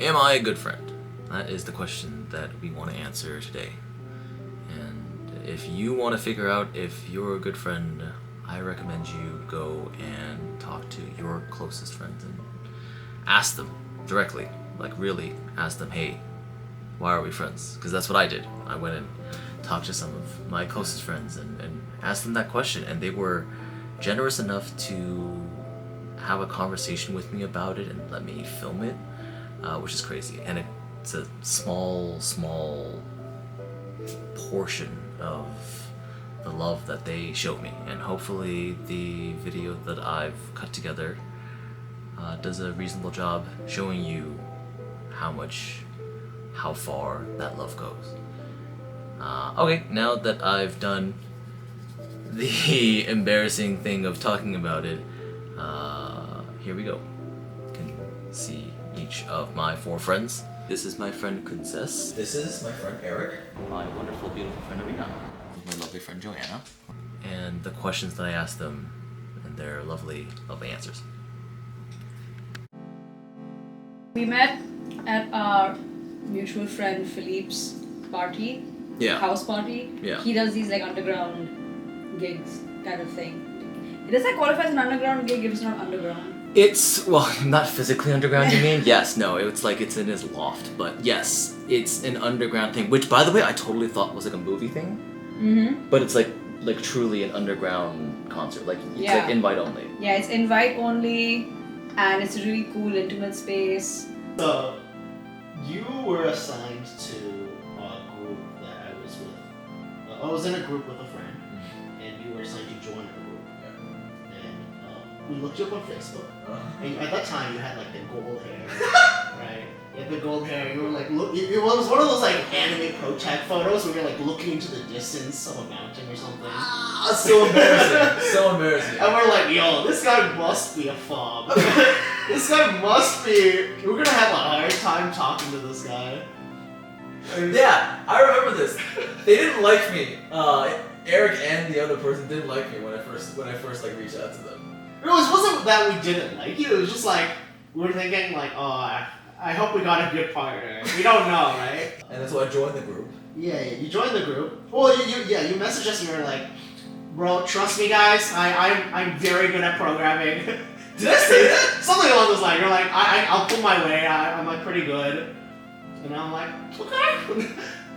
Am I a good friend? That is the question that we want to answer today. And if you want to figure out if you're a good friend, I recommend you go and talk to your closest friends and ask them directly. Like, really ask them, hey, why are we friends? Because that's what I did. I went and talked to some of my closest friends and asked them that question, and they were generous enough to have a conversation with me about it and let me film it, which is crazy. And it's a small portion of the love that they showed me, and hopefully the video that I've cut together does a reasonable job showing you how far that love goes. Okay, now that I've done the embarrassing thing of talking about it, here we go. You can see each of my 4 friends. This is my friend Princess. This is my friend Eric. My wonderful, beautiful friend Arena. My lovely friend Joanna. And the questions that I asked them and their lovely, lovely answers. We met at our mutual friend Philippe's party. Yeah. House party. Yeah. He does these like underground gigs kind of thing. Does that qualify as an underground gig if it's not underground? It's, well, not physically underground, you mean? Yes, no, it's like it's in his loft. But yes, it's an underground thing, which, by the way, I totally thought was like a movie thing. Mm-hmm. But it's like truly an underground concert. Like, it's Yeah. like invite only. Yeah, it's invite only, and it's a really cool, intimate space. So, you were assigned to a group that I was with. I was in a group with a friend, and you were assigned to join a group. And we looked you up on Facebook. And at that time, you had like the gold hair, right? You had the gold hair. You were like, it was one of those like anime pro tag photos where you're like looking into the distance of a mountain or something. Ah, so embarrassing. So embarrassing. And we're like, yo, this guy must be a fob. This guy must be. We're gonna have a hard time talking to this guy. Yeah, I remember this. They didn't like me. Eric and the other person didn't like me when I first like reached out to them. It wasn't that we didn't like you. It was just like we were thinking like, oh, I hope we got a good partner. We don't know, right? And that's why I joined the group. Yeah, you joined the group. Well, you messaged us and you were like, bro, trust me, guys. I'm very good at programming. Did I say that? Something along those lines. You're like, I'll pull my weight. I'm like pretty good. And I'm like, okay,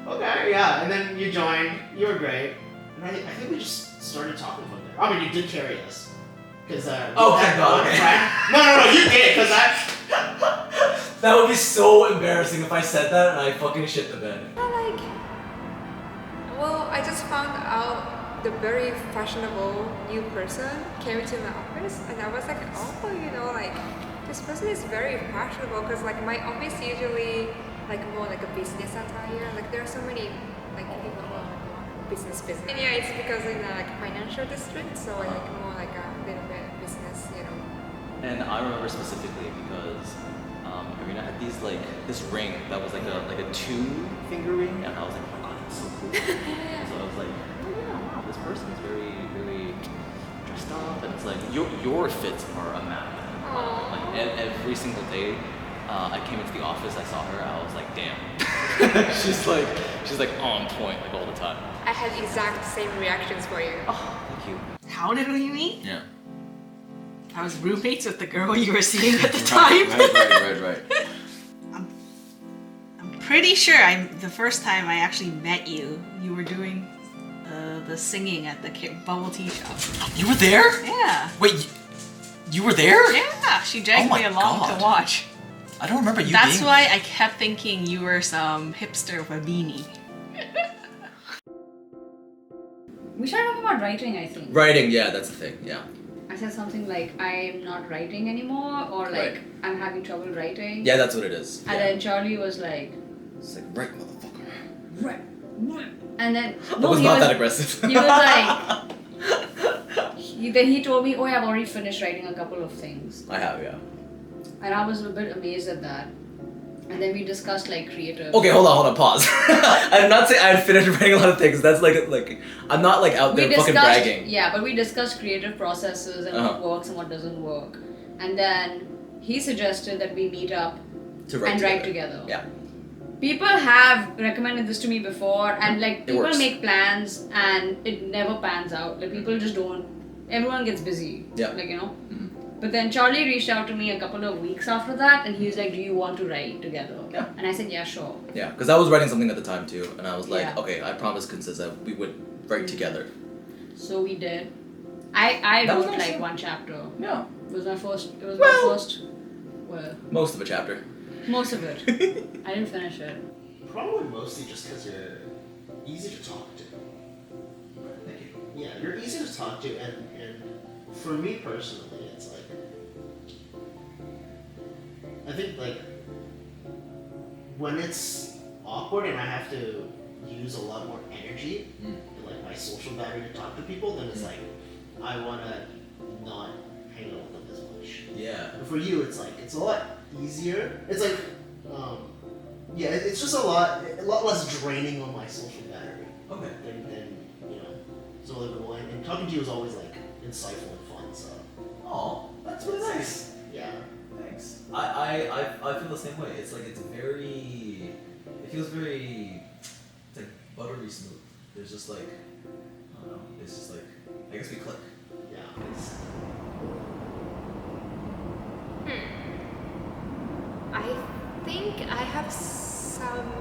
okay, yeah. And then you joined. You were great. And I think we just started talking from there. I mean, you did carry us. Cause oh, thank God. No, you did, cause That would be so embarrassing if I said that and I fucking shit the bed. Well, I just found out the very fashionable new person came to my office, and I was like, oh, this person is very fashionable, because like my office usually like more like a business attire. Like there are so many like people who are business. And yeah, it's because in a like financial district, so like more like a little bit business, And I remember specifically because Arena had this ring that was like a 2-finger ring, and I was like, oh my god, that's so cool. So I was like, oh yeah, wow, this person is very, very dressed up, and it's like your fits are a map. Like every single day, I came into the office, I saw her, I was like, damn. she's like on point like all the time. I had exact same reactions for you. Oh, thank you. How did we meet? Yeah. I was roommates with the girl you were seeing at the time. Right. I'm pretty sure the first time I actually met you, you were doing the singing at the bubble tea shop. You were there? Yeah. Wait, you were there? Yeah, she dragged me along to watch. I don't remember you That's being why I kept thinking you were some hipster with a beanie. We started talking about writing, I think. Writing, yeah, that's the thing, yeah. I said something like, I'm not writing anymore, or like, Right. I'm having trouble writing. Yeah, that's what it is. And then Charlie was like, It's like, right, motherfucker. right. And then I was not that aggressive. He was like, then he told me, oh, I've already finished writing a couple of things. I have, yeah. And I was a bit amazed at that. And then we discussed like creative. Okay, hold on, pause. I did not say I had finished writing a lot of things. That's like I'm not like out there fucking bragging. Yeah, but we discussed creative processes and what works and what doesn't work. And then he suggested that we meet up To write and write together. together. Yeah. People have recommended this to me before, and like It people works. make plans and it never pans out. Like people just don't. Everyone gets busy. Yeah. Like you know. Mhm. But then Charlie reached out to me a couple of weeks after that, and he was like, "Do you want to write together?" Yeah. And I said, "Yeah, sure." Yeah, because I was writing something at the time too, and I was like, Yeah. okay, I promised Constance that we would write together. So we did. I That was wrote nice, like yeah. one chapter. Yeah. It was my first. It was Well- my first. Well, Most of a chapter. most of it. I didn't finish it. Probably mostly just because you're easy to talk to. Thank you. Yeah, you're easy to talk to, and for me personally, it's like I think like when it's awkward and I have to use a lot more energy, like my social battery to talk to people, then it's like I wanna not hang out with them as much. Yeah. But for you, it's like it's a lot easier. It's like yeah, it's just a lot less draining on my social battery Okay. than you know some other people. And talking to you is always like insightful and fun. So Oh, that's really nice. yeah, Thanks. I feel the same way. It's like it's very. It feels very. It's like buttery smooth. There's just like. I don't know. It's just like. I guess we click. yeah. It's, I think I have some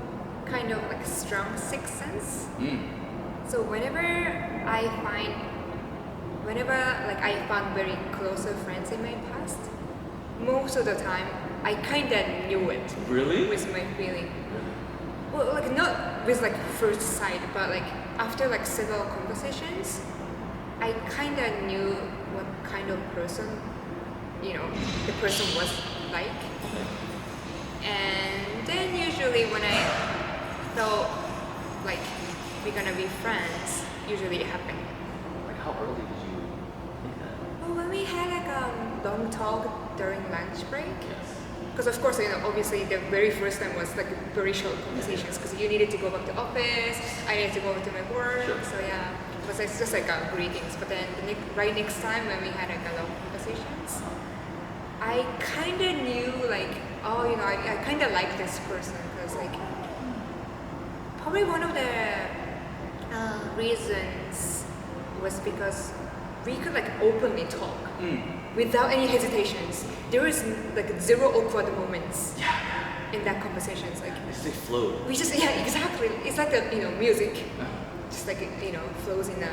kind of like strong sixth sense. So whenever like I found very closer friends in my past, most of the time I kinda knew it Really? with my feeling. Well, like not with like first sight, but like after like several conversations, I kinda knew what kind of person, you know, the person was like. And then usually when I felt like we're gonna be friends, usually it happened. Like how early did you think that? Well, when we had like a long talk during lunch break, Yes. because of course, you know, obviously the very first time was like very short conversations because you needed to go back to office, I needed to go to my work, Sure. so yeah, it was like, just like greetings. But then right next time when we had like a long conversations, I kind of knew like, oh, you know, I kind of like this person because like probably one of the reasons was because we could like openly talk without any hesitations. There was like zero awkward moments in that conversation. It's like They flowed. we just exactly. It's like the music, just like flows in a.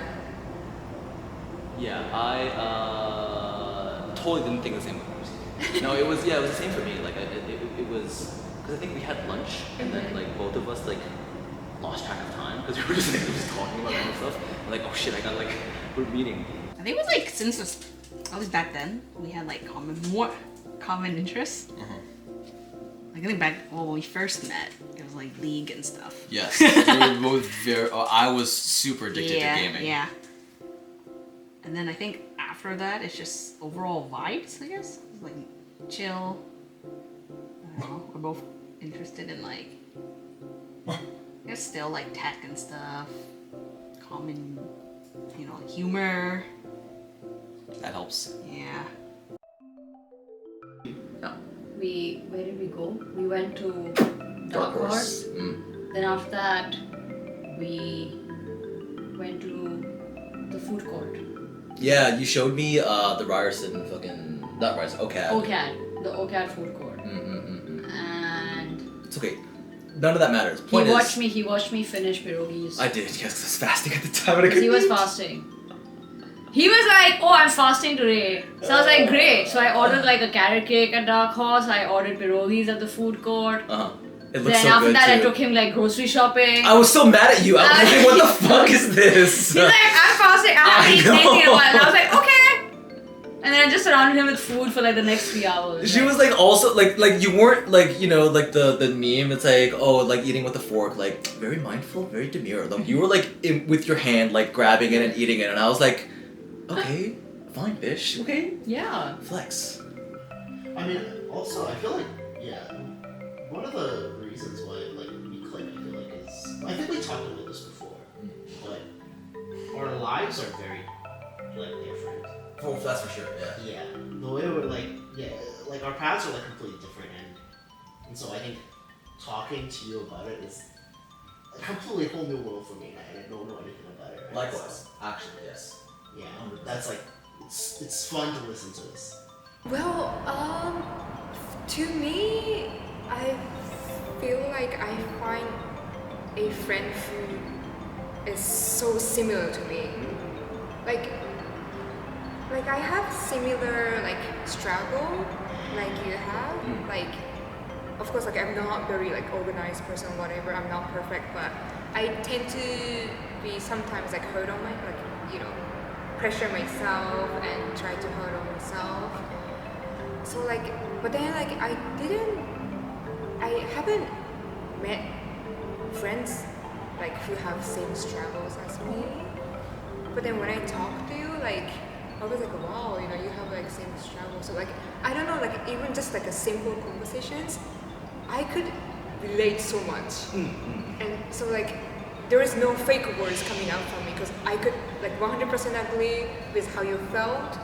Yeah, I totally didn't think the same way. No, it was the same for me. Like it was because I think we had lunch and then like both of us like lost track of time because we were just talking about other stuff. I'm like, oh shit, I got like we're meeting. I think it was like since this, at least back then, we had like more common interests. Like I think back when we first met, it was like League and stuff. Yes, we were both very. I was super addicted to gaming. Yeah. And then I think after that, it's just overall vibes, I guess. It's like chill. I don't know. We're both interested in like, I guess still like tech and stuff. Common, humor. That helps. Yeah. Where did we go? We went to Dark Horse. Then after that, we went to the food court. Yeah, you showed me the Ryerson fucking not Ryerson, OCAD. OCAD, the OCAD food court. And It's okay. None of that matters. he Point is, watched me finish pierogies. I did, yes, 'cause I was fasting at the time and I Because couldn't he was eat. fasting. He was like, "Oh, I'm fasting today." So I was like, "Great." So I ordered like a carrot cake at Dark Horse. I ordered pierogies at the food court. It looks Then so after good that, too. I took him like grocery shopping. I was so mad at you. I was like, what the fuck is this? He's like, "I'm fasting. I haven't I eaten anything in a know. while." And I was like, "Okay." And then I just surrounded him with food for like the next 3 hours. She was like also like you weren't like like the meme. It's like like eating with a fork, like very mindful, very demure. Like you were like with your hand like grabbing it and eating it, and I was like, okay, fine, fish, okay, Yeah. flex. I mean, also I feel like one of the reasons why like we click, I feel like is I think we talked about this before, but our lives are very like different. Oh, that's for sure. Yeah. Yeah, the way we're like our paths are like completely different, and And so I think talking to you about it is a completely whole new world for me. I don't know anything about it. Right? Likewise, actually, yes. Yeah, that's like it's fun to listen to this. Well, to me, I feel like I find a friend who is so similar to me. Like I have similar like struggle like you have. Like, of course, like I'm not very like organized person, whatever. I'm not perfect, but I tend to be sometimes like hard on my pressure myself and try to hurt on myself. So like, but then like I haven't met friends like who have same struggles as me. But then when I talk to you, like I was like, wow, you have like same struggles. So like I don't know, like even just like a simple conversations, I could relate so much. And so like there is no fake words coming out from me because I could like 100% agree with how you felt.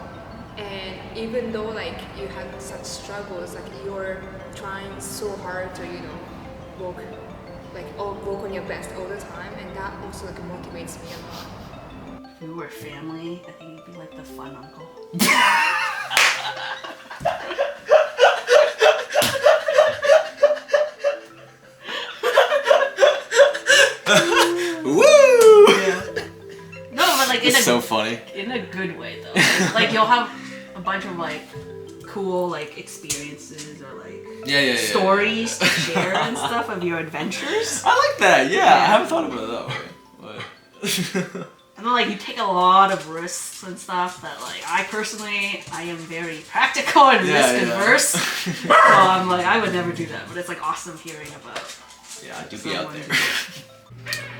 And even though like you had such struggles, like you're trying so hard to work on your best all the time, and that also like motivates me a lot. If we were family, I think you'd be like the fun uncle. Woo! Yeah. No, but like It's so funny. in a good way though. Like you'll have a bunch of like cool like experiences or like Yeah. stories to share and stuff of your adventures. I like that. Yeah, I haven't thought about it that way. But And then like you take a lot of risks and stuff that like I am very practical and risk adverse. So I'm like I would never do that, but it's like awesome hearing about. yeah, I do be out someone there.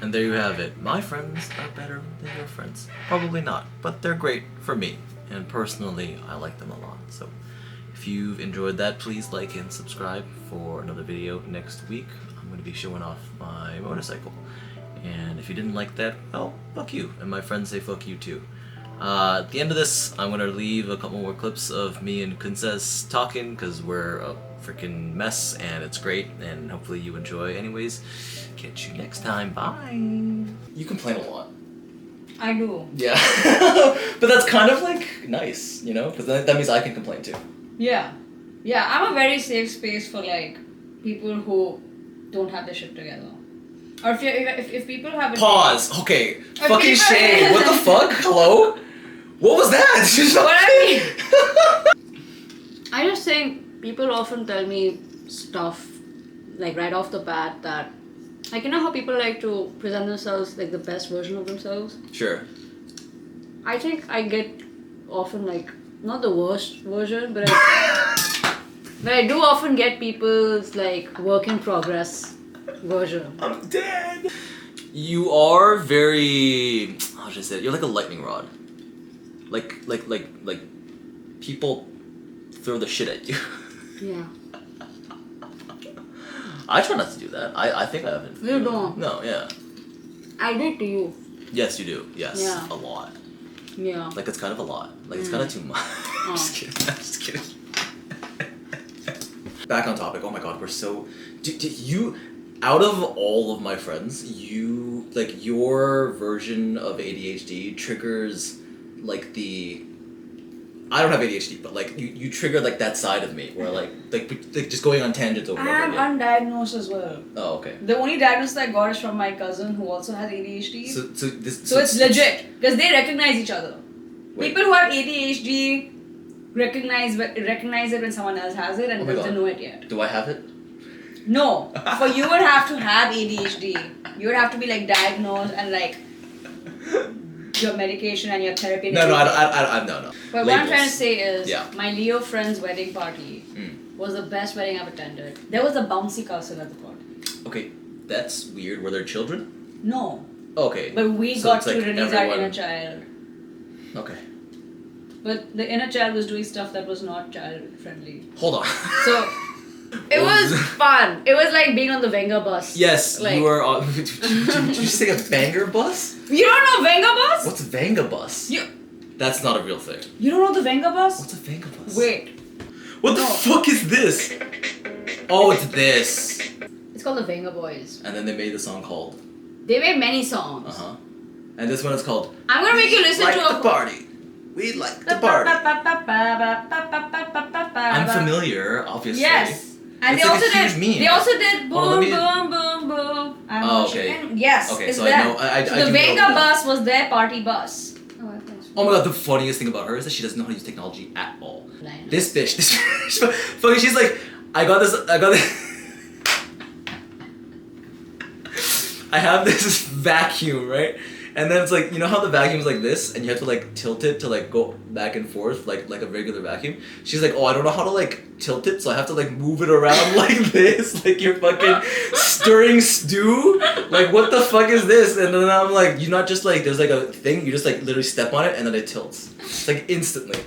And there you have it. My friends are better than your friends. Probably not, but they're great for me. And personally, I like them a lot. So if you've enjoyed that, please like and subscribe for another video next week. I'm going to be showing off my motorcycle. And if you didn't like that, well, fuck you. And my friends say fuck you too. At the end of this, I'm going to leave a couple more clips of me and Princess talking because we're a freaking mess and it's great and hopefully you enjoy. Anyways, catch you next time. Bye. You complain a lot. I do. Yeah. But that's kind of like nice, because that means I can complain too. Yeah. Yeah, I'm a very safe space for like people who don't have their shit together. Or if people have Pause. Okay. Or Fucking people- shame. What the fuck? Hello? What was that? She's not- What I mean, I just think people often tell me stuff like right off the bat that like how people like to present themselves like the best version of themselves. Sure. I think I get often like not the worst version, but I do often get people's like work in progress version. I'm dead. You are very. How should I say it? You're like a lightning rod. Like people throw the shit at you. Yeah. I try not to do that. I think I haven't. You don't. No, yeah. I did to you. Yes, you do. Yes, Yeah. a lot. Yeah. Like it's kind of a lot. Like it's kind of too much. I'm just kidding. I'm just kidding. Back on topic. Oh my god, we're so. You, out of all of my friends, you like your version of ADHD triggers like the. I don't have ADHD, but like you trigger like that side of me where like just going on tangents over I and am over again. undiagnosed as well. Oh, okay. The only diagnosis I got is from my cousin who also has ADHD. So It's legit because they recognize each other. Wait. People who have ADHD recognize it when someone else has it and Oh my doesn't God. know it yet. Do I have it? No, for you would have to have ADHD. You would have to be like diagnosed and like your medication and your therapy. And No, everything. I no. But what I'm trying to Labels. say is, Yeah. my Leo friend's wedding party was the best wedding I've attended. There was a bouncy castle at the party. Okay, that's weird. Were there children? No, Okay. but we So got it's to like release our everyone- inner child. Okay. But the inner child was doing stuff that was not child friendly. Hold on. So it was fun. It was like being on the Venga bus. Yes, Like- you were on. Did you say a banger bus? You don't know Venga bus? What's a Vanga bus? You That's not a real thing. you don't know the Venga bus? What's a Vanga bus? Wait. What the No. fuck is this? Oh, it's this. It's called the Venga Boys. And then they made the song called. They made many songs. Uh huh. And this one is called. I'm gonna make you listen like to the a party. We like the party. I'm familiar, obviously. Yes. And It's they like also a huge did. meme. They also did Hold on, boom, let me- boom, boom, boom. I'm Oh, watching okay. it. Yes. Okay, it's so them. I know. I So do the know Venga that. bus was their party bus. Oh, I finished. Oh my god, the funniest thing about her is that she doesn't know how to use technology at all. Blind. This bitch, fucking, she's like, I got this. I have this vacuum, right? And then it's like, you know how the vacuum's like this, and you have to like tilt it to like go back and forth like a regular vacuum? She's like, oh, I don't know how to like tilt it, so I have to like move it around like this, like you're fucking stirring stew? Like, what the fuck is this? And then I'm like, you not just like, there's like a thing, you just like literally step on it, and then it tilts. It's like instantly.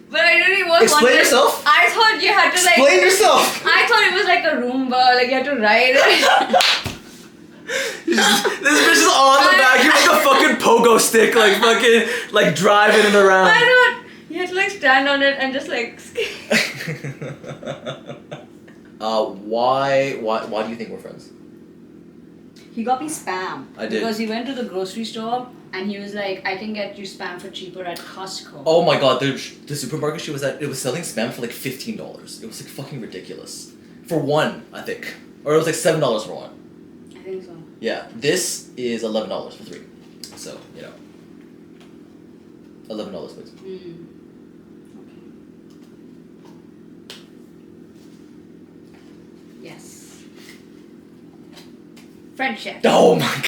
But I really was Explain wondering. yourself. I thought you had to like. Explain yourself! I thought it was like a Roomba, like you had to ride it. This bitch is on the vacuum like a fucking pogo stick, like fucking, like driving it around. I thought you had to like stand on it and just like. Why do you think we're friends? He got me spam. I did. Because he went to the grocery store and he was like, I can get you spam for cheaper at Costco. Oh my god, the supermarket she was at, it was selling spam for like $15. It was like fucking ridiculous. For one, I think. Or it was like $7 for one. I think so. Yeah, this is $11 for three. So, you know. $11 please. Mm. Okay. Yes. Friendship. Oh my